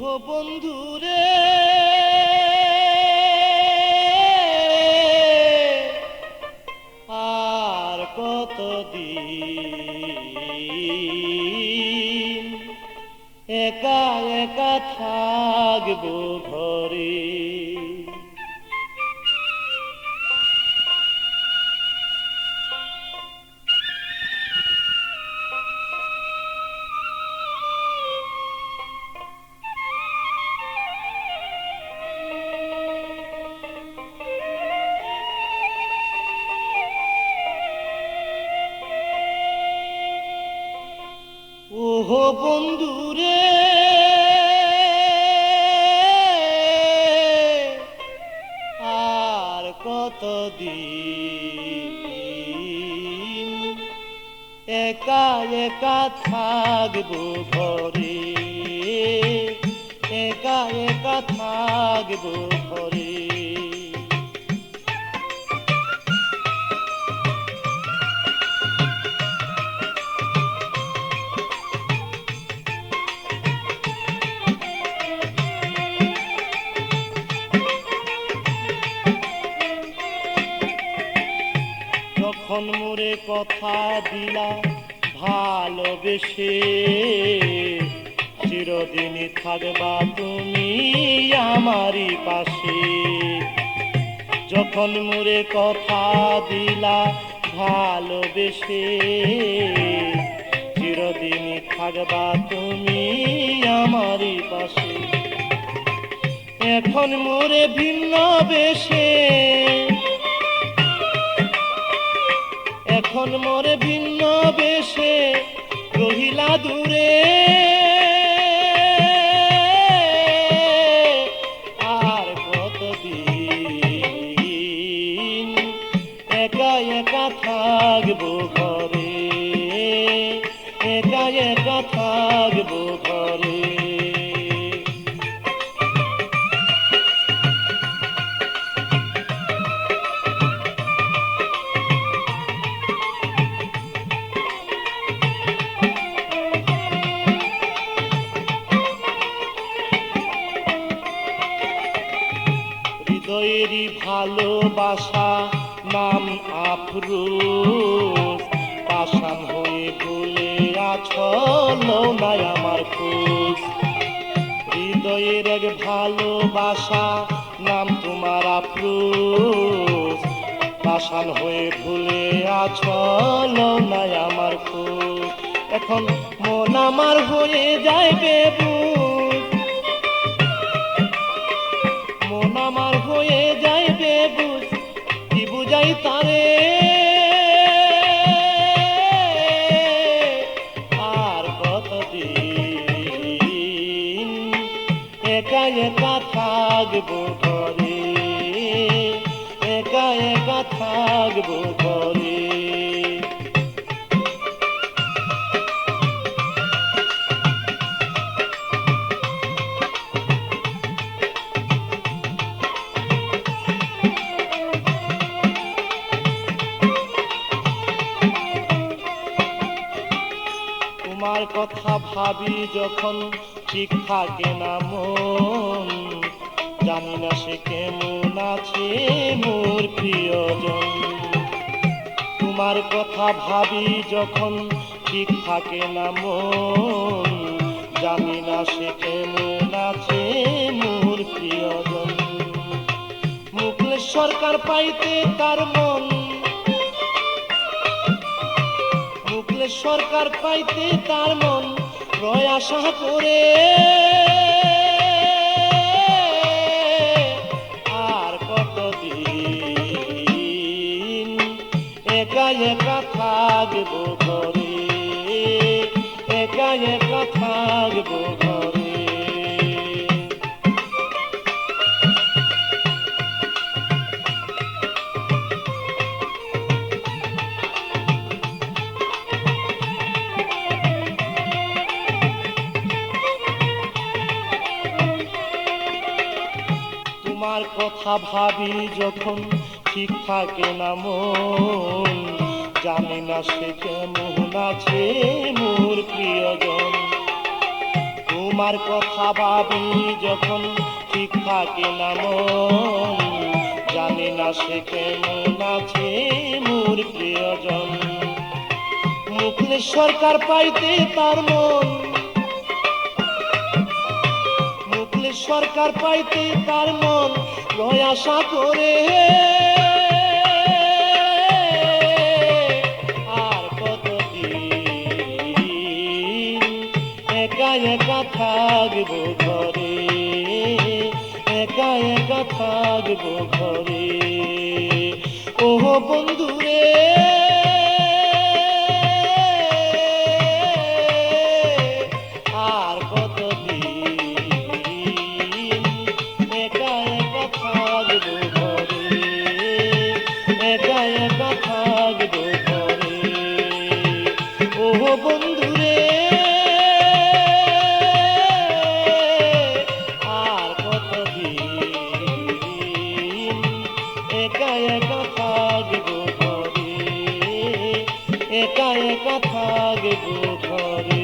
ও বন্ধুরে আর কতদিন একা একা থাকবো ঘরে। ওহো বন্ধুরে আর কতদিন একা একা থাকবো ঘরে, একা একা থাকবো ঘরে। যখন মোরে কথা দিলা ভালোবেসে, চিরদিনই থাকবা তুমি আমারই পাশে। যখন মোরে কথা দিলা ভালোবেসে, চিরদিনই থাকবা তুমি আমারই পাশে। এখন মোরে ভিন্ন বেশে, এখন মোরে ভিন্ন বেশে রহিলা দূরে। আর কতদিন একা একা থাকবো ঘরে, একা একা থাকবো ঘরে। হৃদয়েরই ভালোবাসা নাম আফরোজ, পাষাণ হয়ে ভুলে আছো লও নাই আমার খোঁজ। হৃদয়ের এক ভালোবাসা নাম তোমার আফরোজ, পাষাণ হয়ে ভুলে আছো লও নাই আমার খোঁজ। এখন মন আমার হয়ে যাইবে বুঝ, মন আমার হয়ে যাইবে বুঝ, কি বুঝাই তারে। আর কতদিন একা একা থাকবো ঘরে, একা একা থাকবো ঘরে। তোমার কথা ভাবি যখন ঠিক থাকে না মন, জানি না সে কেমন আছে মোর প্রিয়জন। তোমার কথা ভাবি যখন ঠিক থাকে না মন, জানি না সে কেমন আছে মোর প্রিয়জন। মুকলেশ সরকার পাইতে তার মন, মুকলেশ সরকার পাইতে তার মন রয় আশা করে। আর কতদিন একা একা থাকবো ঘরে, একা একা থাকবো ঘরে। তোমার কথা ভাবি যখন ঠিক থাকে না মন, জানি না সে কেমন আছে মোর প্রিয়জন। তোমার কথা ভাবি যখন ঠিক থাকে না মন, জানি না সে কেমন আছে মোর প্রিয়জন। মুখলেস সরকার পাইতে তার মন, মুখলেস সরকার পাইতে তার মন লয় আশা করে। আর কতদিন একা একা থাকবো ঘরে, একা একা থাকবো ঘরে। ওহ বন্ধুরে আর কতদিন একা একা থাকবো ঘরে, একা একা থাকবো ঘরে। ওহ বন্ধুরে আর কতদিন একা একা থাকবো ঘরে, একা একা থাকবো ঘরে।